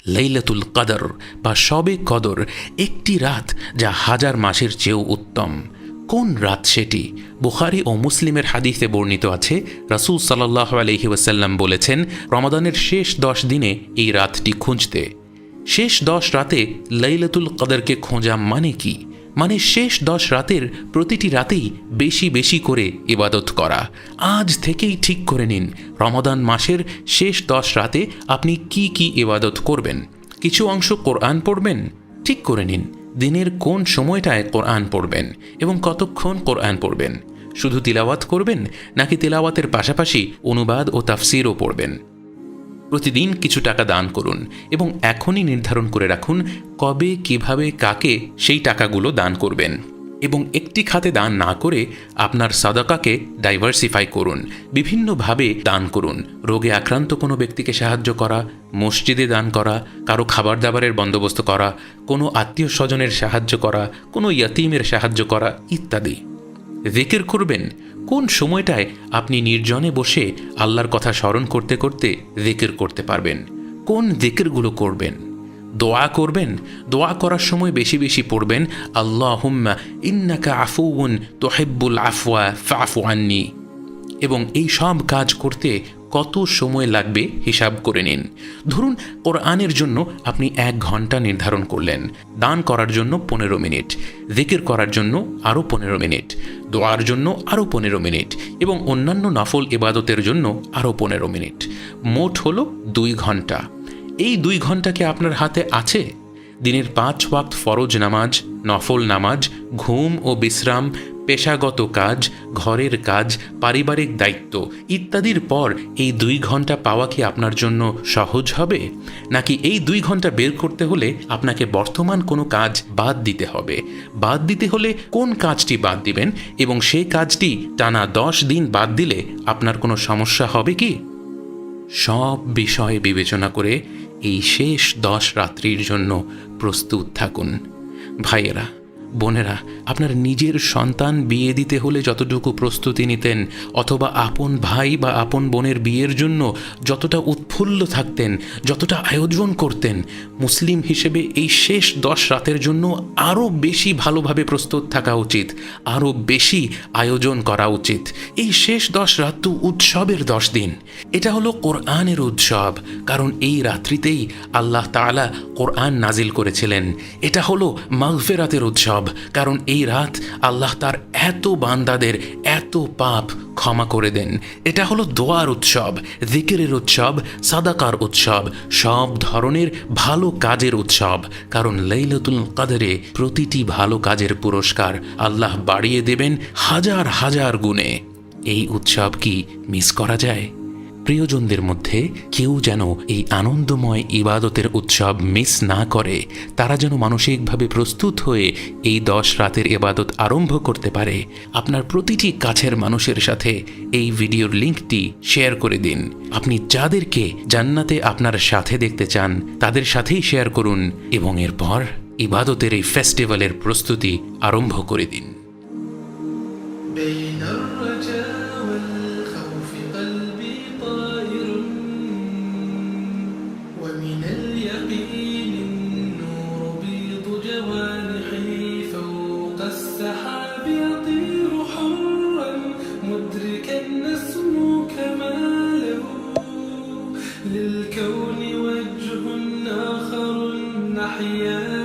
লাইলাতুল কদর বা শবে কদর, একটি রাত যা হাজার মাসের চেয়েও উত্তম। কোন রাত সেটি? বুখারী ও মুসলিমের হাদিসে বর্ণিত আছে, রাসূল সাল্লাল্লাহু আলাইহি ওয়াসাল্লাম বলেছেন, রমাদানের শেষ 10 দিনে এই রাতটি খুঁজতে। শেষ 10 রাতে লাইলাতুল কদরকে খোঁজা মানে কি? মানে শেষ 10 রাতের প্রতিটি রাতেই বেশি বেশি করে ইবাদত করা। আজ থেকেই ঠিক করে নিন রমাদান মাসের শেষ 10 রাতে আপনি কি কি ইবাদত করবেন। কিছু অংশ কোরআন পড়বেন, ঠিক করে নিন দিনের কোন সময়টায় কোরআন পড়বেন এবং কতক্ষণ কোরআন পড়বেন। শুধু তিলাওয়াত করবেন নাকি তিলাওয়াতের পাশাপাশি অনুবাদ ও তাফসিরও পড়বেন। প্রতিদিন কিছু টাকা দান করুন এবং এখনই নির্ধারণ করে রাখুন কবে, কিভাবে, কাকে সেই টাকাগুলো দান করবেন। এবং একটি খাতে দান না করে আপনার সাদাকাকে ডাইভার্সিফাই করুন, বিভিন্নভাবে দান করুন। রোগে আক্রান্ত কোনো ব্যক্তিকে সাহায্য করা, মসজিদে দান করা, কারো খাবার দাবারের বন্দোবস্ত করা, কোনো আত্মীয় স্বজনের সাহায্য করা, কোনো ইয়াতীমের সাহায্য করা ইত্যাদি। জিকির করবেন। কোন সময়টায় আপনি নির্জনে বসে আল্লাহর কথা স্মরণ করতে করতে জিকির করতে পারবেন? কোন জিকিরগুলো করবেন? দোয়া করবেন। দোয়া করার সময় বেশি বেশি পড়বেন আল্লাহুম্মা ইন্নাকা আফুউন তুহিব্বুল আফওয়া ফাফু আন্নি। এবং এই সব কাজ করতে কত সময় লাগবে হিসাব করে নিন। ধরুন কোরআনের জন্য আপনি 1 ঘন্টা নির্ধারণ করলেন, দান করার জন্য 15 মিনিট, জিকির করার জন্য আরও 15 মিনিট, দোয়ার জন্য আরও 15 মিনিট এবং অন্যান্য নফল ইবাদতের জন্য আরও 15 মিনিট। মোট হলো 2 ঘন্টা। এই 2 ঘন্টা কি আপনার হাতে আছে? দিনের 5 ওয়াক্ত ফরজ নামাজ, নফল নামাজ, ঘুম ও বিশ্রাম, পেশাগত কাজ, ঘরের কাজ, পারিবারিক দায়িত্ব ইত্যাদির পর এই 2 ঘন্টা পাওয়া কি আপনার জন্য সহজ হবে? নাকি এই 2 ঘন্টা বের করতে হলে আপনাকে বর্তমান কোনো কাজ বাদ দিতে হবে? বাদ দিতে হলে কোন কাজটি বাদ দিবেন এবং সেই কাজটি টানা 10 দিন বাদ দিলে আপনার কোনো সমস্যা হবে কি? সব বিষয় বিবেচনা করে এই শেষ 10 রাত্রির জন্য প্রস্তুত থাকুন। ভাইয়েরা, বোনেরা, আপনার নিজের সন্তান বিয়ে দিতে হলে যতটুকু প্রস্তুতি নিতেন, অথবা আপন ভাই বা আপন বোনের বিয়ের জন্য যতটা উৎফুল্ল থাকতেন, যতটা আয়োজন করতেন, মুসলিম হিসেবে এই শেষ 10 রাতের জন্য আরও বেশি ভালোভাবে প্রস্তুত থাকা উচিত, আরও বেশি আয়োজন করা উচিত। এই শেষ 10 রাত তো উৎসবের 10 দিন। এটা হলো কোরআনের উৎসব, কারণ এই রাত্রিতেই আল্লাহ তাআলা কোরআন নাজিল করেছিলেন। এটা হলো মাগফিরাতের উৎসব, কারণ এই রাত আল্লাহ তার এত বান্দাদের এত পাপ ক্ষমা করে দেন। এটা হলো দোয়ার উৎসব, জিকিরের উৎসব, সাদাকার উৎসব, সব ধরনের ভালো কাজের উৎসব। কারণ লাইলাতুল কদরে প্রতিটি ভালো কাজের পুরস্কার আল্লাহ বাড়িয়ে দেবেন হাজার হাজার গুণে। এই উৎসব কি মিস করা যায়? প্রিয়জনদের মধ্যে কেউ যেন এই আনন্দময় ইবাদতের উৎসব মিস না করে। তারা যেন মানসিকভাবে প্রস্তুত হয়ে এই 10 রাতের ইবাদত আরম্ভ করতে পারে। আপনার প্রতিটি কাছের মানুষের সাথে এই ভিডিওর লিঙ্কটি শেয়ার করে দিন। আপনি যাদেরকে জান্নাতে আপনার সাথে দেখতে চান তাদের সাথেই শেয়ার করুন এবং এরপর ইবাদতের এই ফেস্টিভ্যালের প্রস্তুতি আরম্ভ করে দিন। للكون وجه آخر نحيا